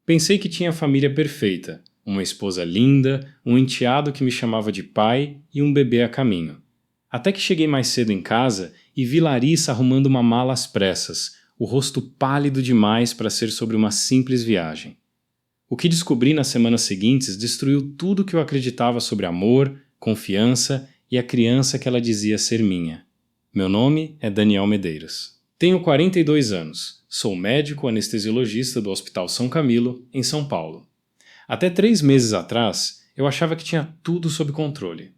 Pensei que tinha a família perfeita, uma esposa linda, um enteado que me chamava de pai e um bebê a caminho. Até que cheguei mais cedo em casa e vi Larissa arrumando uma mala às pressas, o rosto pálido demais para ser sobre uma simples viagem. O que descobri nas semanas seguintes destruiu tudo que eu acreditava sobre amor, confiança e a criança que ela dizia ser minha. Meu nome é Daniel Medeiros. Tenho 42 anos, sou médico anestesiologista do Hospital São Camilo, em São Paulo. Até 3 meses atrás, eu achava que tinha tudo sob controle.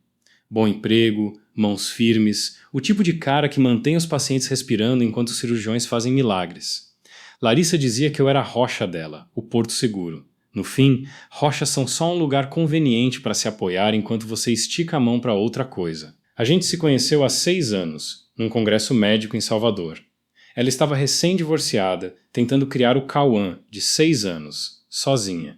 Bom emprego, mãos firmes, o tipo de cara que mantém os pacientes respirando enquanto os cirurgiões fazem milagres. Larissa dizia que eu era a rocha dela, o porto seguro. No fim, rochas são só um lugar conveniente para se apoiar enquanto você estica a mão para outra coisa. A gente se conheceu há 6 anos, num congresso médico em Salvador. Ela estava recém-divorciada, tentando criar o Cauã, de 6 anos, sozinha.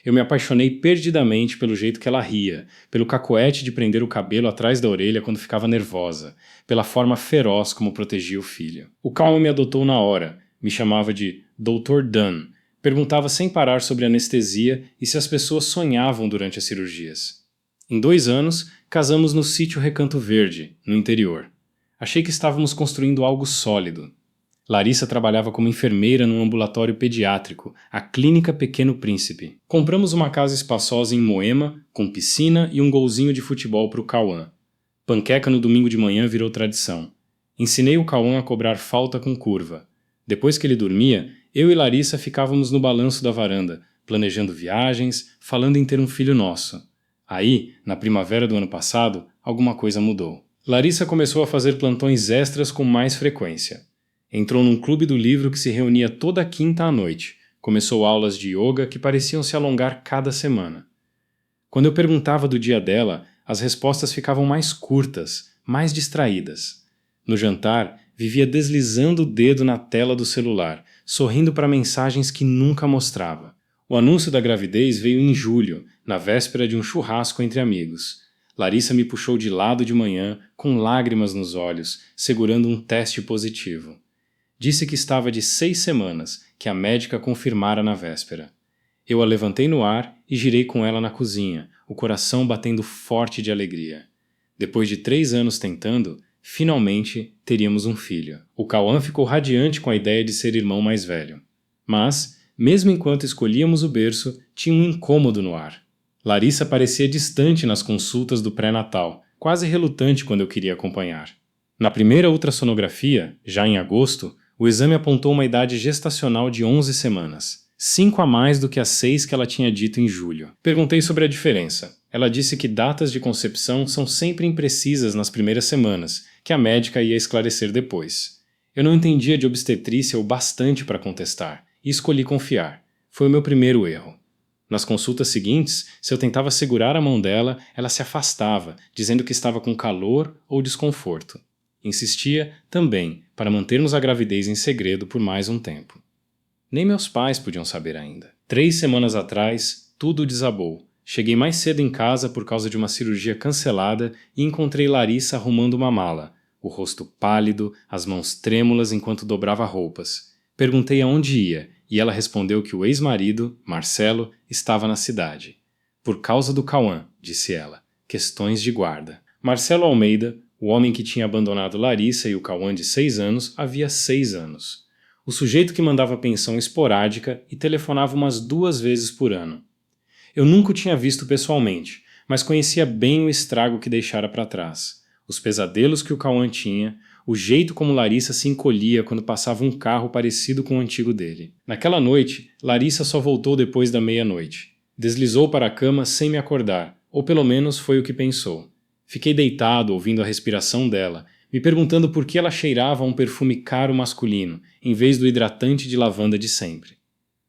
Eu me apaixonei perdidamente pelo jeito que ela ria, pelo cacoete de prender o cabelo atrás da orelha quando ficava nervosa, pela forma feroz como protegia o filho. O Cauã me adotou na hora, me chamava de Dr. Dan, perguntava sem parar sobre anestesia e se as pessoas sonhavam durante as cirurgias. Em 2 anos, casamos no sítio Recanto Verde, no interior. Achei que estávamos construindo algo sólido. Larissa trabalhava como enfermeira num ambulatório pediátrico, a Clínica Pequeno Príncipe. Compramos uma casa espaçosa em Moema, com piscina e um golzinho de futebol para o Cauã. Panqueca no domingo de manhã virou tradição. Ensinei o Cauã a cobrar falta com curva. Depois que ele dormia, eu e Larissa ficávamos no balanço da varanda, planejando viagens, falando em ter um filho nosso. Aí, na primavera do ano passado, alguma coisa mudou. Larissa começou a fazer plantões extras com mais frequência. Entrou num clube do livro que se reunia toda quinta à noite. Começou aulas de yoga que pareciam se alongar cada semana. Quando eu perguntava do dia dela, as respostas ficavam mais curtas, mais distraídas. No jantar, vivia deslizando o dedo na tela do celular, sorrindo para mensagens que nunca mostrava. O anúncio da gravidez veio em julho, na véspera de um churrasco entre amigos. Larissa me puxou de lado de manhã, com lágrimas nos olhos, segurando um teste positivo. Disse que estava de 6 semanas, que a médica confirmara na véspera. Eu a levantei no ar e girei com ela na cozinha, o coração batendo forte de alegria. Depois de 3 anos tentando, finalmente teríamos um filho. O Cauã ficou radiante com a ideia de ser irmão mais velho. Mas, mesmo enquanto escolhíamos o berço, tinha um incômodo no ar. Larissa parecia distante nas consultas do pré-natal, quase relutante quando eu queria acompanhar. Na primeira ultrassonografia, já em agosto, o exame apontou uma idade gestacional de 11 semanas, 5 a mais do que as 6 que ela tinha dito em julho. Perguntei sobre a diferença. Ela disse que datas de concepção são sempre imprecisas nas primeiras semanas, que a médica ia esclarecer depois. Eu não entendia de obstetrícia o bastante para contestar, e escolhi confiar. Foi o meu primeiro erro. Nas consultas seguintes, se eu tentava segurar a mão dela, ela se afastava, dizendo que estava com calor ou desconforto. Insistia, também, para mantermos a gravidez em segredo por mais um tempo. Nem meus pais podiam saber ainda. 3 semanas atrás, tudo desabou. Cheguei mais cedo em casa por causa de uma cirurgia cancelada e encontrei Larissa arrumando uma mala, o rosto pálido, as mãos trêmulas enquanto dobrava roupas. Perguntei aonde ia e ela respondeu que o ex-marido, Marcelo, estava na cidade. Por causa do Cauã, disse ela. Questões de guarda. Marcelo Almeida, o homem que tinha abandonado Larissa e o Cauã de 6 anos, havia 6 anos. O sujeito que mandava pensão esporádica e telefonava umas 2 vezes por ano. Eu nunca o tinha visto pessoalmente, mas conhecia bem o estrago que deixara para trás. Os pesadelos que o Cauã tinha, o jeito como Larissa se encolhia quando passava um carro parecido com o antigo dele. Naquela noite, Larissa só voltou depois da meia-noite. Deslizou para a cama sem me acordar, ou pelo menos foi o que pensou. Fiquei deitado ouvindo a respiração dela, me perguntando por que ela cheirava a um perfume caro masculino, em vez do hidratante de lavanda de sempre.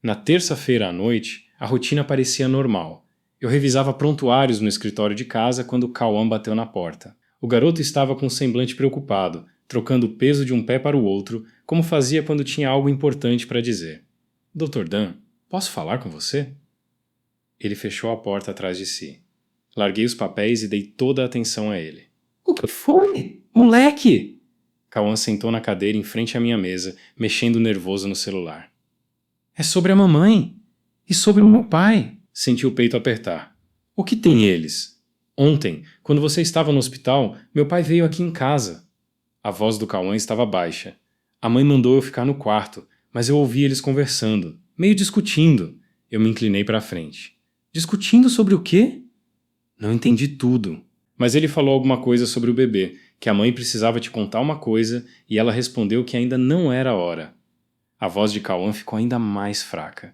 Na terça-feira à noite, a rotina parecia normal. Eu revisava prontuários no escritório de casa quando Cauã bateu na porta. O garoto estava com um semblante preocupado, trocando o peso de um pé para o outro, como fazia quando tinha algo importante para dizer. Dr. Dan, posso falar com você? Ele fechou a porta atrás de si. Larguei os papéis e dei toda a atenção a ele. O que foi? Moleque! Cauã sentou na cadeira em frente à minha mesa, mexendo nervoso no celular. É sobre a mamãe. E sobre o meu pai? Senti o peito apertar. O que tem eles? Ontem, quando você estava no hospital, meu pai veio aqui em casa. A voz do Cauã estava baixa. A mãe mandou eu ficar no quarto, mas eu ouvi eles conversando, meio discutindo. Eu me inclinei para a frente. Discutindo sobre o quê? Não entendi tudo. Mas ele falou alguma coisa sobre o bebê, que a mãe precisava te contar uma coisa e ela respondeu que ainda não era a hora. A voz de Cauã ficou ainda mais fraca.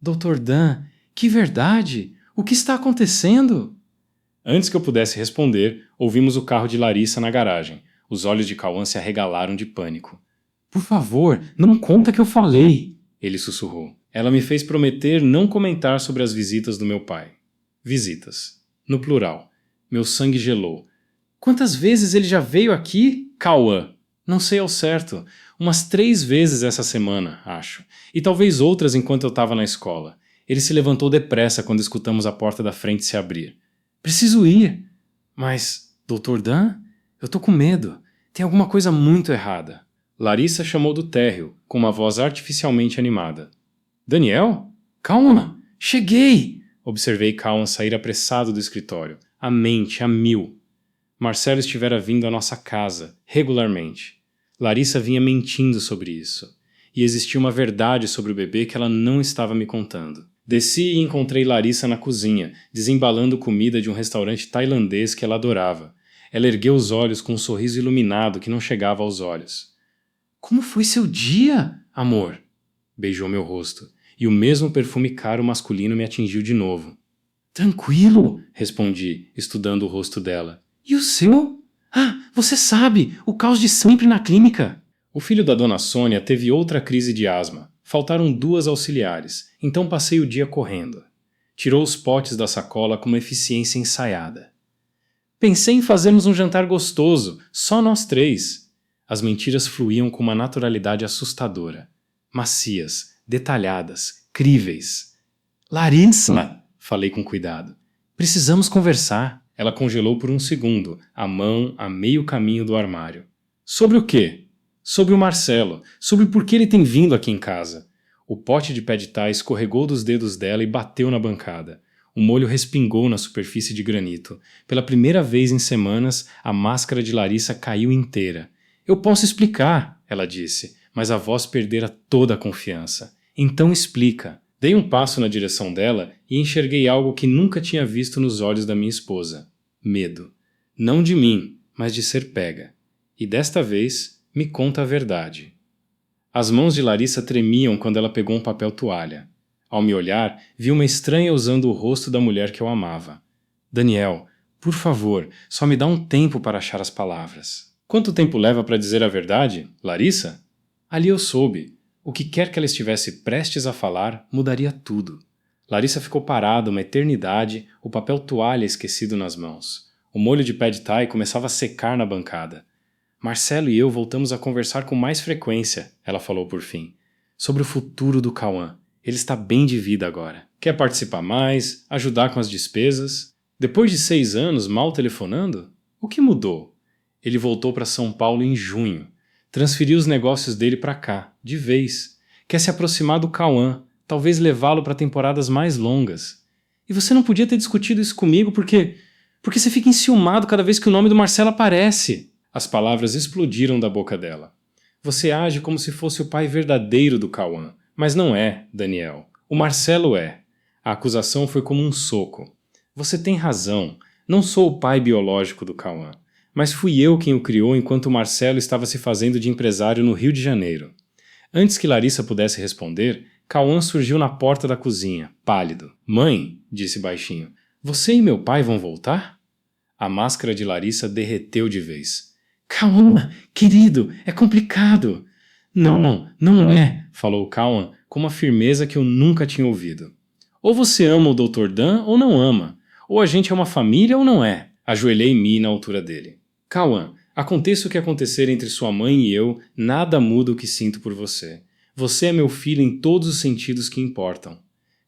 Dr. Dan, que verdade! O que está acontecendo? Antes que eu pudesse responder, ouvimos o carro de Larissa na garagem. Os olhos de Cauã se arregalaram de pânico. Por favor, não conta que eu falei, ele sussurrou. Ela me fez prometer não comentar sobre as visitas do meu pai. Visitas. No plural. Meu sangue gelou. Quantas vezes ele já veio aqui, Cauã? Não sei ao certo. Umas 3 vezes essa semana, acho. E talvez outras enquanto eu estava na escola. Ele se levantou depressa quando escutamos a porta da frente se abrir. Preciso ir. Mas, Dr. Dan, eu tô com medo. Tem alguma coisa muito errada. Larissa chamou do térreo, com uma voz artificialmente animada. Daniel? Calma! Cheguei! Observei Cauã sair apressado do escritório, a mente a mil. Marcelo estivera vindo à nossa casa, regularmente. Larissa vinha mentindo sobre isso. E existia uma verdade sobre o bebê que ela não estava me contando. Desci e encontrei Larissa na cozinha, desembalando comida de um restaurante tailandês que ela adorava. Ela ergueu os olhos com um sorriso iluminado que não chegava aos olhos. Como foi seu dia, amor? Beijou meu rosto, e o mesmo perfume caro masculino me atingiu de novo. Tranquilo, respondi, estudando o rosto dela. E o seu? Ah, você sabe, o caos de sempre na clínica. O filho da dona Sônia teve outra crise de asma. Faltaram 2 auxiliares, então passei o dia correndo. Tirou os potes da sacola com uma eficiência ensaiada. Pensei em fazermos um jantar gostoso, só nós 3. As mentiras fluíam com uma naturalidade assustadora. Macias, detalhadas, críveis. Larissa, falei com cuidado. Precisamos conversar. Ela congelou por um segundo, a mão a meio caminho do armário. Sobre o quê? Sobre o Marcelo, sobre por que ele tem vindo aqui em casa. O pote de pad thai escorregou dos dedos dela e bateu na bancada. O molho respingou na superfície de granito. Pela primeira vez em semanas, a máscara de Larissa caiu inteira. Eu posso explicar, ela disse, mas a voz perdera toda a confiança. Então explica. Dei um passo na direção dela e enxerguei algo que nunca tinha visto nos olhos da minha esposa. Medo. Não de mim, mas de ser pega. E desta vez, me conta a verdade. As mãos de Larissa tremiam quando ela pegou um papel toalha. Ao me olhar, vi uma estranha usando o rosto da mulher que eu amava. Daniel, por favor, só me dá um tempo para achar as palavras. Quanto tempo leva para dizer a verdade, Larissa? Ali eu soube. O que quer que ela estivesse prestes a falar, mudaria tudo. Larissa ficou parada uma eternidade, o papel toalha esquecido nas mãos. O molho de pad thai começava a secar na bancada. Marcelo e eu voltamos a conversar com mais frequência, ela falou por fim. Sobre o futuro do Cauã. Ele está bem de vida agora. Quer participar mais, ajudar com as despesas? Depois de 6 anos mal telefonando? O que mudou? Ele voltou para São Paulo em junho. Transferiu os negócios dele para cá, de vez. Quer se aproximar do Cauã, talvez levá-lo para temporadas mais longas. E você não podia ter discutido isso comigo porque você fica enciumado cada vez que o nome do Marcelo aparece. As palavras explodiram da boca dela. Você age como se fosse o pai verdadeiro do Cauã, mas não é, Daniel. O Marcelo é. A acusação foi como um soco. Você tem razão, não sou o pai biológico do Cauã, mas fui eu quem o criou enquanto o Marcelo estava se fazendo de empresário no Rio de Janeiro. Antes que Larissa pudesse responder, Cauã surgiu na porta da cozinha, pálido. Mãe, disse baixinho, você e meu pai vão voltar? A máscara de Larissa derreteu de vez. Cauã, querido, é complicado. Não é, falou Cauã com uma firmeza que eu nunca tinha ouvido. Ou você ama o Dr. Dan ou não ama. Ou a gente é uma família ou não é. Ajoelhei-me na altura dele. Cauã, aconteça o que acontecer entre sua mãe e eu, nada muda o que sinto por você. Você é meu filho em todos os sentidos que importam.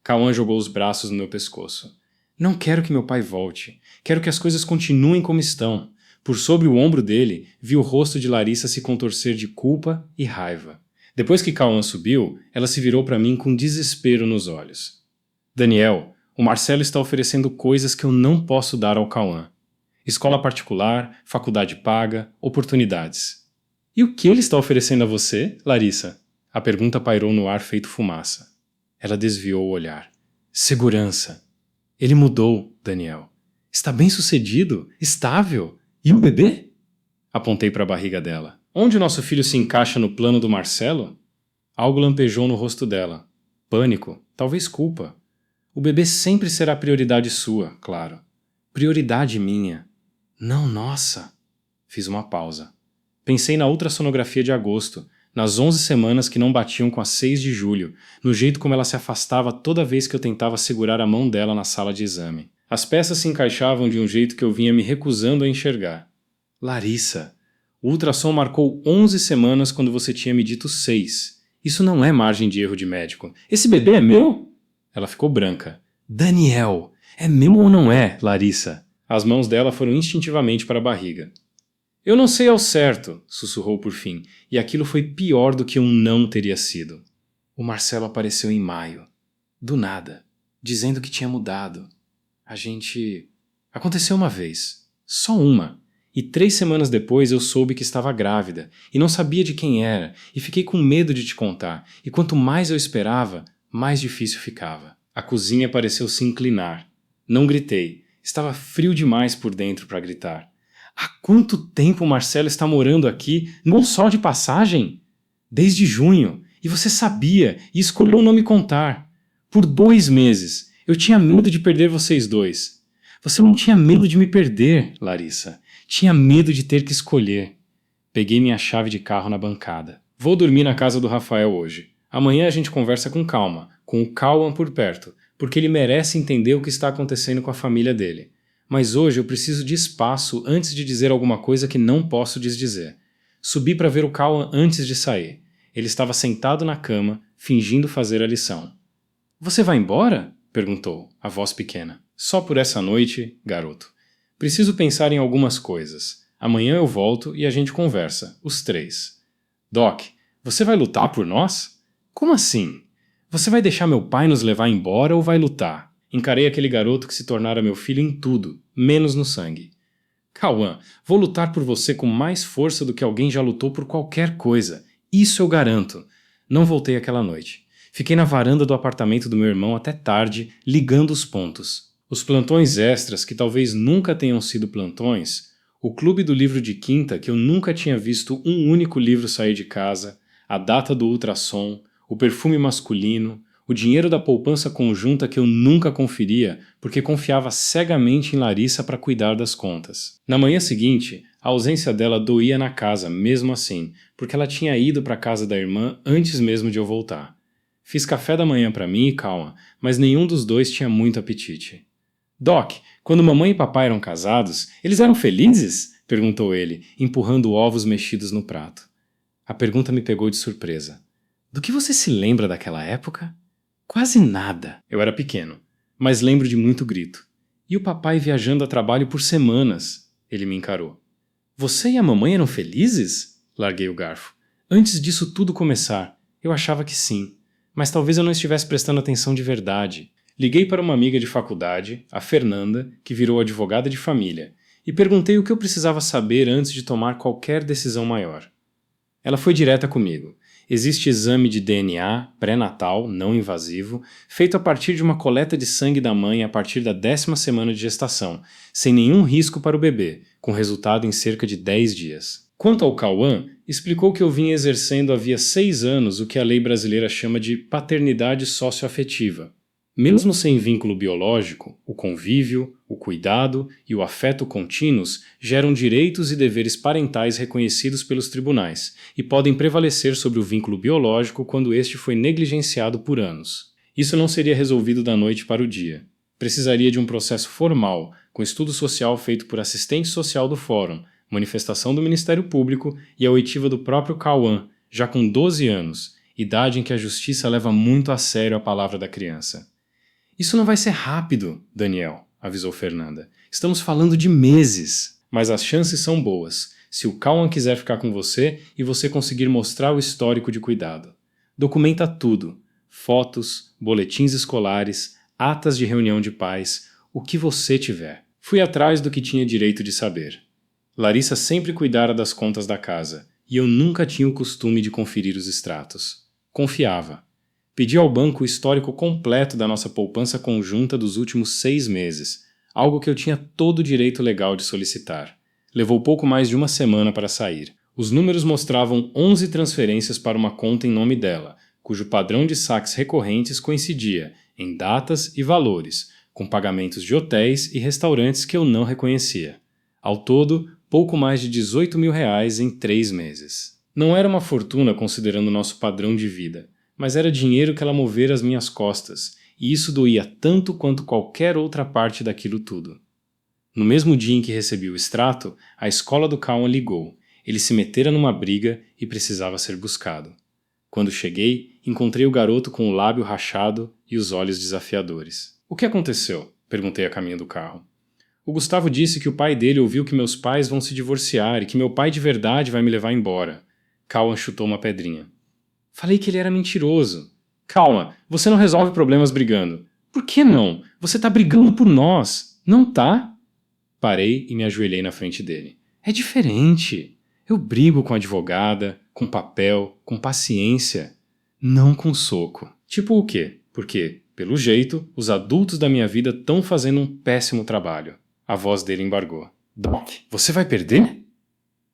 Cauã jogou os braços no meu pescoço. Não quero que meu pai volte. Quero que as coisas continuem como estão. Por sobre o ombro dele, vi o rosto de Larissa se contorcer de culpa e raiva. Depois que Cauã subiu, ela se virou para mim com desespero nos olhos. Daniel, o Marcelo está oferecendo coisas que eu não posso dar ao Cauã. Escola particular, faculdade paga, oportunidades. E o que ele está oferecendo a você, Larissa? A pergunta pairou no ar feito fumaça. Ela desviou o olhar. Segurança. Ele mudou, Daniel. Está bem-sucedido, estável. E o bebê? Apontei para a barriga dela. Onde o nosso filho se encaixa no plano do Marcelo? Algo lampejou no rosto dela. Pânico, talvez culpa. O bebê sempre será prioridade sua, claro. Prioridade minha. Não nossa. Fiz uma pausa. Pensei na ultrassonografia de agosto, nas 11 semanas que não batiam com as 6 de julho, no jeito como ela se afastava toda vez que eu tentava segurar a mão dela na sala de exame. As peças se encaixavam de um jeito que eu vinha me recusando a enxergar. Larissa, o ultrassom marcou 11 semanas quando você tinha me dito 6. Isso não é margem de erro de médico. Esse bebê é meu? Ela ficou branca. Daniel, é meu ou não é, Larissa? As mãos dela foram instintivamente para a barriga. Eu não sei ao certo, sussurrou por fim, e aquilo foi pior do que um não teria sido. O Marcelo apareceu em maio. Do nada, dizendo que tinha mudado. Aconteceu uma vez. Só uma. E 3 semanas depois eu soube que estava grávida, e não sabia de quem era, e fiquei com medo de te contar, e quanto mais eu esperava, mais difícil ficava. A cozinha pareceu se inclinar. Não gritei. Estava frio demais por dentro para gritar. Há quanto tempo o Marcelo está morando aqui, não só de passagem? Desde junho. E você sabia, e escolheu não me contar. Por 2 meses. Eu tinha medo de perder vocês dois. Você não tinha medo de me perder, Larissa. Tinha medo de ter que escolher. Peguei minha chave de carro na bancada. Vou dormir na casa do Rafael hoje. Amanhã a gente conversa com calma, com o Cauã por perto, porque ele merece entender o que está acontecendo com a família dele. Mas hoje eu preciso de espaço antes de dizer alguma coisa que não posso desdizer. Subi para ver o Cauã antes de sair. Ele estava sentado na cama, fingindo fazer a lição. Você vai embora? Perguntou, a voz pequena. Só por essa noite, garoto. Preciso pensar em algumas coisas. Amanhã eu volto e a gente conversa, os 3. Doc, você vai lutar por nós? Como assim? Você vai deixar meu pai nos levar embora ou vai lutar? Encarei aquele garoto que se tornara meu filho em tudo, menos no sangue. Cauã, vou lutar por você com mais força do que alguém já lutou por qualquer coisa. Isso eu garanto. Não voltei aquela noite. Fiquei na varanda do apartamento do meu irmão até tarde, ligando os pontos. Os plantões extras, que talvez nunca tenham sido plantões, o clube do livro de quinta, que eu nunca tinha visto um único livro sair de casa, a data do ultrassom, o perfume masculino, o dinheiro da poupança conjunta que eu nunca conferia porque confiava cegamente em Larissa para cuidar das contas. Na manhã seguinte, a ausência dela doía na casa, mesmo assim, porque ela tinha ido para a casa da irmã antes mesmo de eu voltar. Fiz café da manhã para mim e Cauã, mas nenhum dos dois tinha muito apetite. Doc, quando mamãe e papai eram casados, eles eram felizes? Perguntou ele, empurrando ovos mexidos no prato. A pergunta me pegou de surpresa. Do que você se lembra daquela época? Quase nada. Eu era pequeno, mas lembro de muito grito. E o papai viajando a trabalho por semanas. Ele me encarou. Você e a mamãe eram felizes? Larguei o garfo. Antes disso tudo começar, eu achava que sim. Mas talvez eu não estivesse prestando atenção de verdade. Liguei para uma amiga de faculdade, a Fernanda, que virou advogada de família, e perguntei o que eu precisava saber antes de tomar qualquer decisão maior. Ela foi direta comigo. Existe exame de DNA pré-natal, não invasivo, feito a partir de uma coleta de sangue da mãe a partir da 10ª semana de gestação, sem nenhum risco para o bebê, com resultado em cerca de 10 dias. Quanto ao Cauã, explicou que eu vinha exercendo havia 6 anos o que a lei brasileira chama de paternidade socioafetiva. Mesmo sem vínculo biológico, o convívio, o cuidado e o afeto contínuos geram direitos e deveres parentais reconhecidos pelos tribunais e podem prevalecer sobre o vínculo biológico quando este foi negligenciado por anos. Isso não seria resolvido da noite para o dia. Precisaria de um processo formal, com estudo social feito por assistente social do fórum, manifestação do Ministério Público e a oitiva do próprio Cauã, já com 12 anos, idade em que a justiça leva muito a sério a palavra da criança. Isso não vai ser rápido, Daniel, avisou Fernanda. Estamos falando de meses. Mas as chances são boas, se o Cauã quiser ficar com você e você conseguir mostrar o histórico de cuidado. Documenta tudo. Fotos, boletins escolares, atas de reunião de pais, o que você tiver. Fui atrás do que tinha direito de saber. Larissa sempre cuidara das contas da casa, e eu nunca tinha o costume de conferir os extratos. Confiava. Pedi ao banco o histórico completo da nossa poupança conjunta dos últimos 6 meses, algo que eu tinha todo o direito legal de solicitar. Levou pouco mais de uma semana para sair. Os números mostravam 11 transferências para uma conta em nome dela, cujo padrão de saques recorrentes coincidia em datas e valores, com pagamentos de hotéis e restaurantes que eu não reconhecia. Ao todo, pouco mais de R$18.000 em 3 meses. Não era uma fortuna considerando nosso padrão de vida, mas era dinheiro que ela movera às minhas costas, e isso doía tanto quanto qualquer outra parte daquilo tudo. No mesmo dia em que recebi o extrato, a escola do Cauã ligou. Ele se metera numa briga e precisava ser buscado. Quando cheguei, encontrei o garoto com o lábio rachado e os olhos desafiadores. "O que aconteceu?" perguntei a caminho do carro. "O Gustavo disse que o pai dele ouviu que meus pais vão se divorciar e que meu pai de verdade vai me levar embora." Cauã chutou uma pedrinha. "Falei que ele era mentiroso." "Calma, você não resolve problemas brigando." "Por que não? Você tá brigando por nós, não tá?" Parei e me ajoelhei na frente dele. "É diferente. Eu brigo com advogada, com papel, com paciência. Não com soco." "Tipo o quê? Porque, pelo jeito, os adultos da minha vida estão fazendo um péssimo trabalho." A voz dele embargou. "Doc, você vai perder?"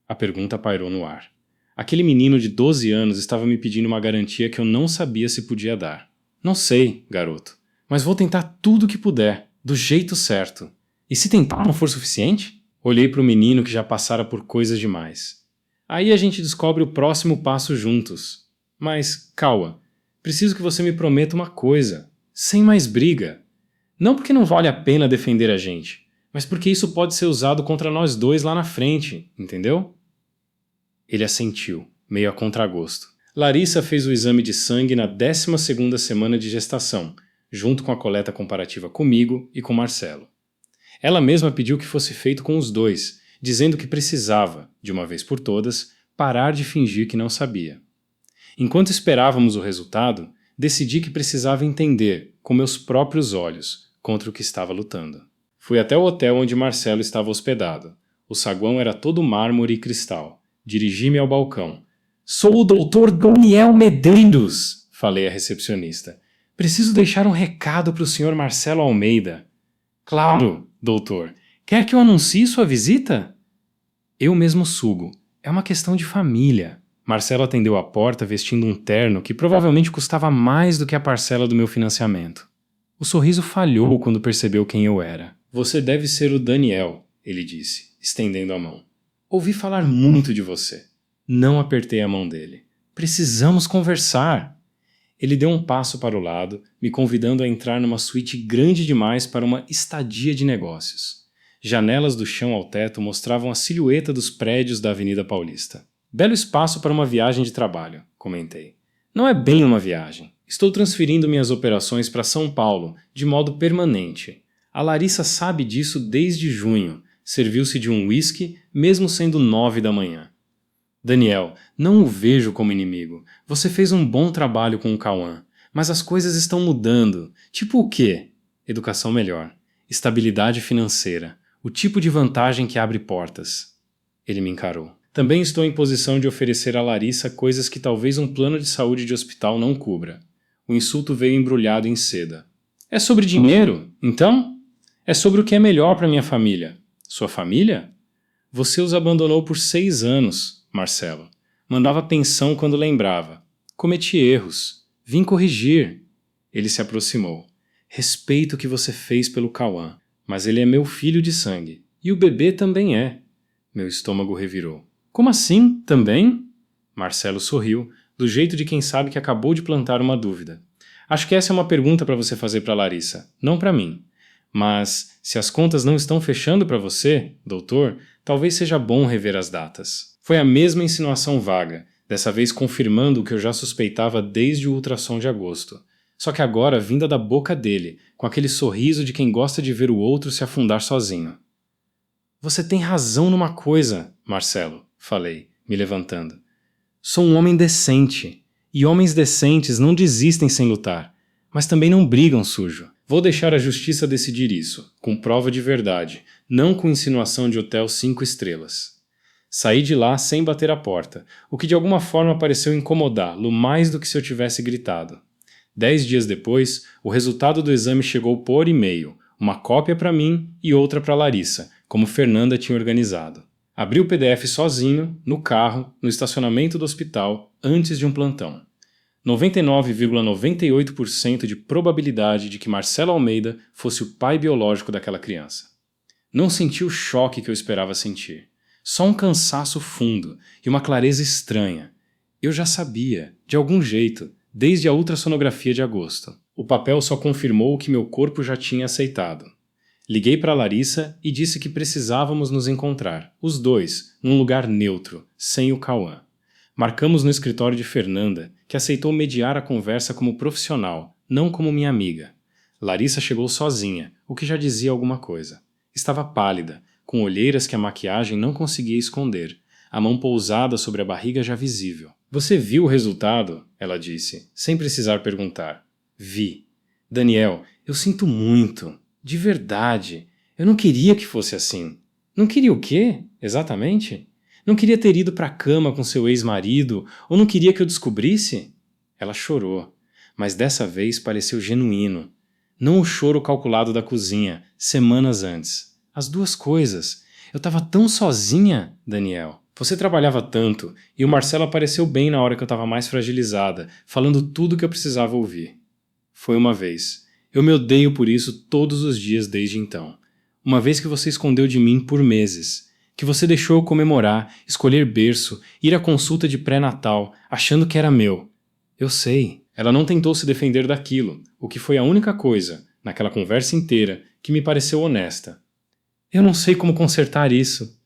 A pergunta pairou no ar. Aquele menino de 12 anos estava me pedindo uma garantia que eu não sabia se podia dar. "Não sei, garoto, mas vou tentar tudo o que puder, do jeito certo." "E se tentar não for suficiente?" Olhei para o menino que já passara por coisas demais. "Aí a gente descobre o próximo passo juntos. Mas, Cauã, preciso que você me prometa uma coisa. Sem mais briga. Não porque não vale a pena defender a gente, mas porque isso pode ser usado contra nós dois lá na frente, entendeu?" Ele assentiu, meio a contragosto. Larissa fez o exame de sangue na 12ª semana de gestação, junto com a coleta comparativa comigo e com Marcelo. Ela mesma pediu que fosse feito com os dois, dizendo que precisava, de uma vez por todas, parar de fingir que não sabia. Enquanto esperávamos o resultado, decidi que precisava entender, com meus próprios olhos, contra o que estava lutando. Fui até o hotel onde Marcelo estava hospedado. O saguão era todo mármore e cristal. Dirigi-me ao balcão. "Sou o Dr. Daniel Medeiros", falei à recepcionista. "Preciso deixar um recado para o Sr. Marcelo Almeida." "Claro, doutor. Quer que eu anuncie sua visita?" "Eu mesmo sugo. É uma questão de família." Marcelo atendeu a porta vestindo um terno que provavelmente custava mais do que a parcela do meu financiamento. O sorriso falhou quando percebeu quem eu era. "Você deve ser o Daniel", ele disse, estendendo a mão. "Ouvi falar muito de você." Não apertei a mão dele. "Precisamos conversar." Ele deu um passo para o lado, me convidando a entrar numa suíte grande demais para uma estadia de negócios. Janelas do chão ao teto mostravam a silhueta dos prédios da Avenida Paulista. "Belo espaço para uma viagem de trabalho", comentei. "Não é bem uma viagem. Estou transferindo minhas operações para São Paulo, de modo permanente. A Larissa sabe disso desde junho. Serviu-se de um uísque, mesmo sendo 9 da manhã. "Daniel, não o vejo como inimigo. Você fez um bom trabalho com o Cauã. Mas as coisas estão mudando. Tipo o quê?" "Educação melhor. Estabilidade financeira. O tipo de vantagem que abre portas." Ele me encarou. "Também estou em posição de oferecer a Larissa coisas que talvez um plano de saúde de hospital não cubra." O insulto veio embrulhado em seda. "É sobre dinheiro, então?" "É sobre o que é melhor para minha família." "Sua família?" "Você os abandonou por 6 anos, Marcelo. Mandava pensão quando lembrava. Cometi erros. Vim corrigir." Ele se aproximou. "Respeito o que você fez pelo Cauã, mas ele é meu filho de sangue. E o bebê também é." Meu estômago revirou. "Como assim? Também?" Marcelo sorriu, do jeito de quem sabe que acabou de plantar uma dúvida. "Acho que essa é uma pergunta para você fazer para Larissa, não para mim. Mas, se as contas não estão fechando para você, doutor, talvez seja bom rever as datas." Foi a mesma insinuação vaga, dessa vez confirmando o que eu já suspeitava desde o ultrassom de agosto. Só que agora vinda da boca dele, com aquele sorriso de quem gosta de ver o outro se afundar sozinho. "Você tem razão numa coisa, Marcelo", falei, me levantando. "Sou um homem decente, e homens decentes não desistem sem lutar, mas também não brigam sujo." Vou deixar a justiça decidir isso, com prova de verdade, não com insinuação de hotel 5 estrelas. Saí de lá sem bater a porta, o que de alguma forma pareceu incomodá-lo mais do que se eu tivesse gritado. 10 dias depois, o resultado do exame chegou por e-mail, uma cópia para mim e outra para Larissa, como Fernanda tinha organizado. Abri o PDF sozinho, no carro, no estacionamento do hospital, antes de um plantão. 99,98% de probabilidade de que Marcelo Almeida fosse o pai biológico daquela criança. Não senti o choque que eu esperava sentir. Só um cansaço fundo e uma clareza estranha. Eu já sabia, de algum jeito, desde a ultrassonografia de agosto. O papel só confirmou o que meu corpo já tinha aceitado. Liguei para Larissa e disse que precisávamos nos encontrar, os dois, num lugar neutro, sem o Cauã. Marcamos no escritório de Fernanda, que aceitou mediar a conversa como profissional, não como minha amiga. Larissa chegou sozinha, o que já dizia alguma coisa. Estava pálida, com olheiras que a maquiagem não conseguia esconder, a mão pousada sobre a barriga já visível. Você viu o resultado? Ela disse, sem precisar perguntar. Vi. Daniel, eu sinto muito. De verdade. Eu não queria que fosse assim. Não queria o quê? Exatamente? Não queria ter ido para a cama com seu ex-marido ou não queria que eu descobrisse? Ela chorou, mas dessa vez pareceu genuíno. Não o choro calculado da cozinha, semanas antes. As duas coisas. Eu estava tão sozinha, Daniel. Você trabalhava tanto e o Marcelo apareceu bem na hora que eu estava mais fragilizada, falando tudo o que eu precisava ouvir. Foi uma vez. Eu me odeio por isso todos os dias desde então. Uma vez que você escondeu de mim por meses. Que você deixou eu comemorar, escolher berço, ir à consulta de pré-natal, achando que era meu. Eu sei. Ela não tentou se defender daquilo, o que foi a única coisa, naquela conversa inteira, que me pareceu honesta. Eu não sei como consertar isso.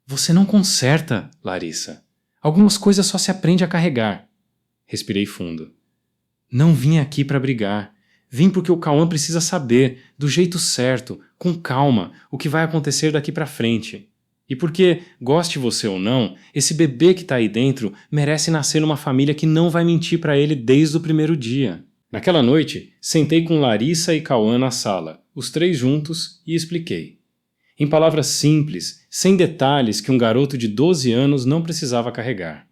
Você não conserta, Larissa. Algumas coisas só se aprende a carregar. Respirei fundo. Não vim aqui para brigar. Vim porque o Cauã precisa saber, do jeito certo, com calma, o que vai acontecer daqui para frente. E porque, goste você ou não, esse bebê que tá aí dentro merece nascer numa família que não vai mentir para ele desde o primeiro dia. Naquela noite, sentei com Larissa e Cauã na sala, os três juntos, e expliquei. Em palavras simples, sem detalhes que um garoto de 12 anos não precisava carregar.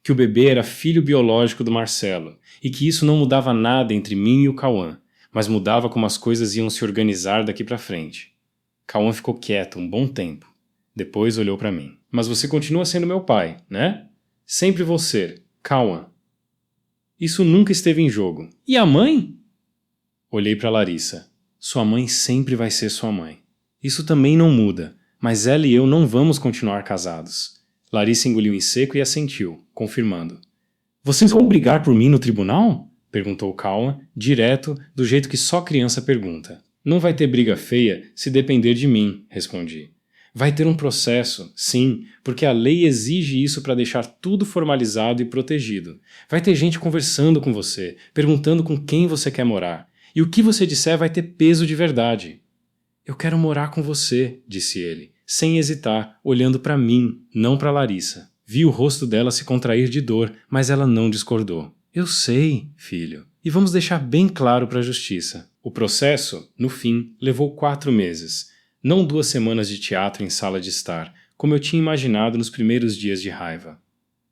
Que o bebê era filho biológico do Marcelo e que isso não mudava nada entre mim e o Cauã, mas mudava como as coisas iam se organizar daqui para frente. Cauã ficou quieto um bom tempo. Depois olhou para mim. Mas você continua sendo meu pai, né? Sempre vou ser, Cauã. Isso nunca esteve em jogo. E a mãe? Olhei para Larissa. Sua mãe sempre vai ser sua mãe. Isso também não muda, mas ela e eu não vamos continuar casados. Larissa engoliu em seco e assentiu, confirmando. Vocês vão brigar por mim no tribunal? Perguntou Cauã, direto, do jeito que só criança pergunta. Não vai ter briga feia se depender de mim, respondi. Vai ter um processo, sim, porque a lei exige isso para deixar tudo formalizado e protegido. Vai ter gente conversando com você, perguntando com quem você quer morar. E o que você disser vai ter peso de verdade. Eu quero morar com você, disse ele, sem hesitar, olhando para mim, não para Larissa. Vi o rosto dela se contrair de dor, mas ela não discordou. Eu sei, filho. E vamos deixar bem claro para a justiça. O processo, no fim, levou 4 meses. Não 2 semanas de teatro em sala de estar, como eu tinha imaginado nos primeiros dias de raiva.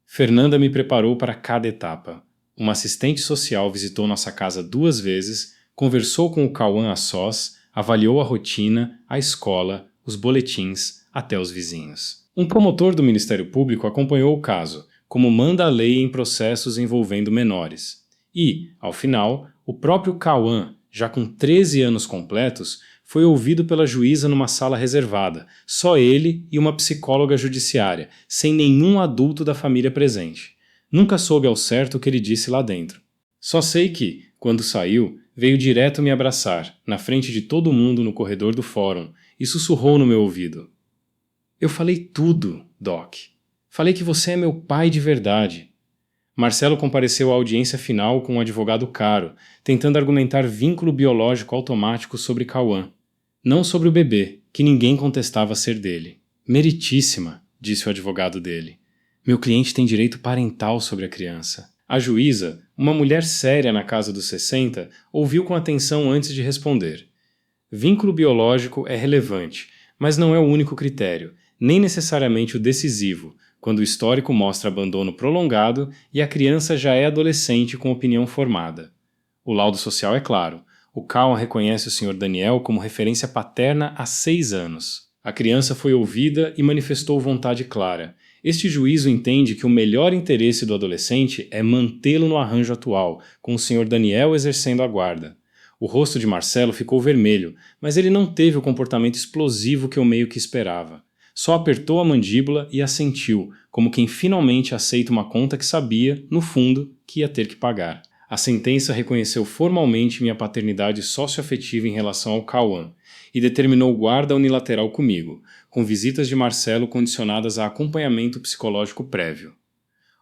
Fernanda me preparou para cada etapa. Uma assistente social visitou nossa casa 2 vezes, conversou com o Cauã a sós, avaliou a rotina, a escola, os boletins, até os vizinhos. Um promotor do Ministério Público acompanhou o caso, como manda a lei em processos envolvendo menores. E, ao final, o próprio Cauã, já com 13 anos completos, foi ouvido pela juíza numa sala reservada, só ele e uma psicóloga judiciária, sem nenhum adulto da família presente. Nunca soube ao certo o que ele disse lá dentro. Só sei que, quando saiu, veio direto me abraçar, na frente de todo mundo no corredor do fórum, e sussurrou no meu ouvido. Eu falei tudo, Doc. Falei que você é meu pai de verdade. Marcelo compareceu à audiência final com um advogado caro, tentando argumentar vínculo biológico automático sobre Cauã. Não sobre o bebê, que ninguém contestava ser dele. Meritíssima, disse o advogado dele. Meu cliente tem direito parental sobre a criança. A juíza, uma mulher séria na casa dos 60, ouviu com atenção antes de responder. Vínculo biológico é relevante, mas não é o único critério, nem necessariamente o decisivo, quando o histórico mostra abandono prolongado e a criança já é adolescente com opinião formada. O laudo social é claro. O Cowan reconhece o Sr. Daniel como referência paterna há 6 anos. A criança foi ouvida e manifestou vontade clara. Este juízo entende que o melhor interesse do adolescente é mantê-lo no arranjo atual, com o Sr. Daniel exercendo a guarda. O rosto de Marcelo ficou vermelho, mas ele não teve o comportamento explosivo que eu meio que esperava. Só apertou a mandíbula e assentiu, como quem finalmente aceita uma conta que sabia, no fundo, que ia ter que pagar. A sentença reconheceu formalmente minha paternidade socioafetiva em relação ao Cowan e determinou guarda unilateral comigo, com visitas de Marcelo condicionadas a acompanhamento psicológico prévio.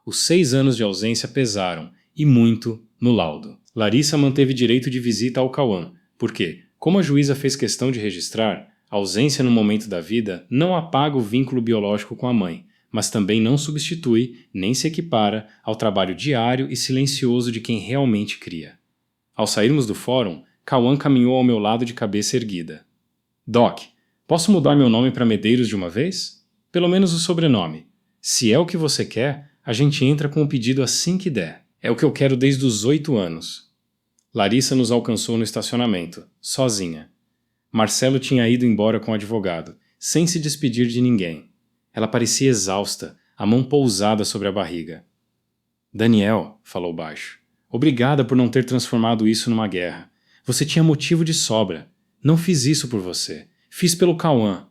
Os 6 anos de ausência pesaram, e muito, no laudo. Larissa manteve direito de visita ao Cowan, porque, como a juíza fez questão de registrar, a ausência no momento da vida não apaga o vínculo biológico com a mãe, mas também não substitui, nem se equipara, ao trabalho diário e silencioso de quem realmente cria. Ao sairmos do fórum, Cowan caminhou ao meu lado de cabeça erguida. Doc, posso mudar meu nome para Medeiros de uma vez? Pelo menos o sobrenome. Se é o que você quer, a gente entra com o pedido assim que der. É o que eu quero desde os 8 anos. Larissa nos alcançou no estacionamento, sozinha. Marcelo tinha ido embora com o advogado, sem se despedir de ninguém. Ela parecia exausta, a mão pousada sobre a barriga. Daniel, falou baixo, obrigada por não ter transformado isso numa guerra. Você tinha motivo de sobra. Não fiz isso por você. Fiz pelo Cowan.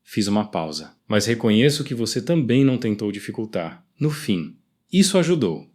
Fiz uma pausa, mas reconheço que você também não tentou dificultar. No fim, isso ajudou.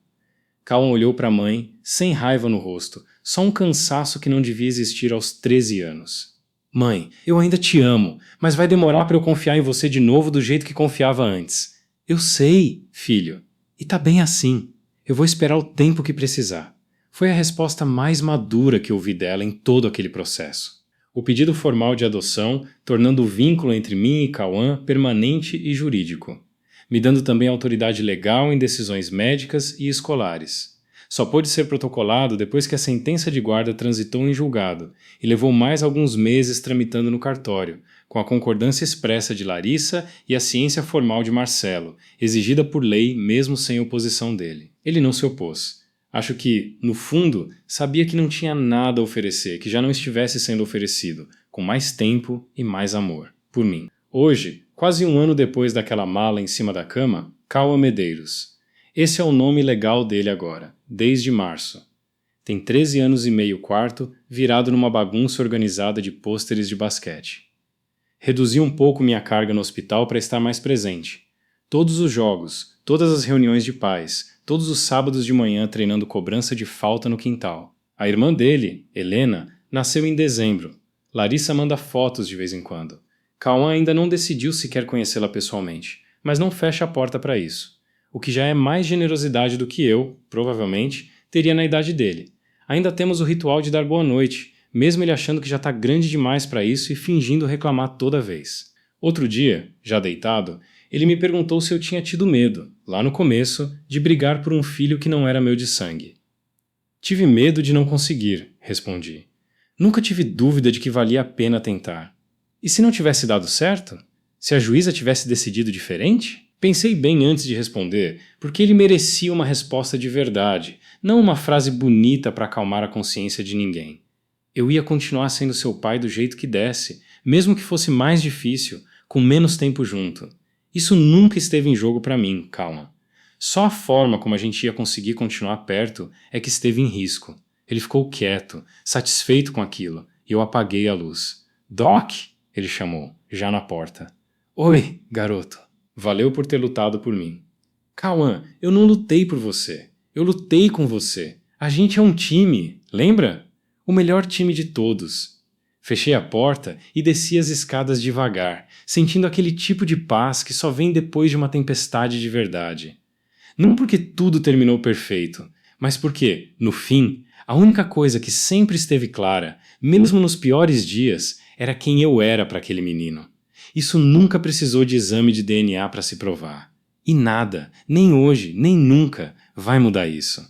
Cowan olhou para a mãe, sem raiva no rosto, só um cansaço que não devia existir aos 13 anos. Mãe, eu ainda te amo, mas vai demorar para eu confiar em você de novo do jeito que confiava antes. Eu sei, filho. E tá bem assim. Eu vou esperar o tempo que precisar. Foi a resposta mais madura que ouvi dela em todo aquele processo. O pedido formal de adoção, tornando o vínculo entre mim e Cowan permanente e jurídico, me dando também autoridade legal em decisões médicas e escolares. Só pôde ser protocolado depois que a sentença de guarda transitou em julgado e levou mais alguns meses tramitando no cartório, com a concordância expressa de Larissa e a ciência formal de Marcelo, exigida por lei mesmo sem oposição dele. Ele não se opôs. Acho que, no fundo, sabia que não tinha nada a oferecer, que já não estivesse sendo oferecido, com mais tempo e mais amor, por mim. Hoje, quase 1 ano depois daquela mala em cima da cama, Cowan Medeiros. Esse é o nome legal dele agora, desde março. Tem 13 anos e meio quarto, virado numa bagunça organizada de pôsteres de basquete. Reduzi um pouco minha carga no hospital para estar mais presente. Todos os jogos, todas as reuniões de pais, todos os sábados de manhã treinando cobrança de falta no quintal. A irmã dele, Helena, nasceu em dezembro. Larissa manda fotos de vez em quando. Cowan ainda não decidiu se quer conhecê-la pessoalmente, mas não fecha a porta para isso. O que já é mais generosidade do que eu, provavelmente, teria na idade dele. Ainda temos o ritual de dar boa noite, mesmo ele achando que já está grande demais para isso e fingindo reclamar toda vez. Outro dia, já deitado, ele me perguntou se eu tinha tido medo, lá no começo, de brigar por um filho que não era meu de sangue. Tive medo de não conseguir, respondi. Nunca tive dúvida de que valia a pena tentar. E se não tivesse dado certo? Se a juíza tivesse decidido diferente? Pensei bem antes de responder, porque ele merecia uma resposta de verdade, não uma frase bonita para acalmar a consciência de ninguém. Eu ia continuar sendo seu pai do jeito que desse, mesmo que fosse mais difícil, com menos tempo junto. Isso nunca esteve em jogo para mim, calma. Só a forma como a gente ia conseguir continuar perto é que esteve em risco. Ele ficou quieto, satisfeito com aquilo, e eu apaguei a luz. Doc! Ele chamou, já na porta. Oi, garoto. Valeu por ter lutado por mim. Cowan, eu não lutei por você. Eu lutei com você. A gente é um time, lembra? O melhor time de todos. Fechei a porta e desci as escadas devagar, sentindo aquele tipo de paz que só vem depois de uma tempestade de verdade. Não porque tudo terminou perfeito, mas porque, no fim, a única coisa que sempre esteve clara, mesmo nos piores dias, era quem eu era para aquele menino. Isso nunca precisou de exame de DNA para se provar. E nada, nem hoje, nem nunca, vai mudar isso.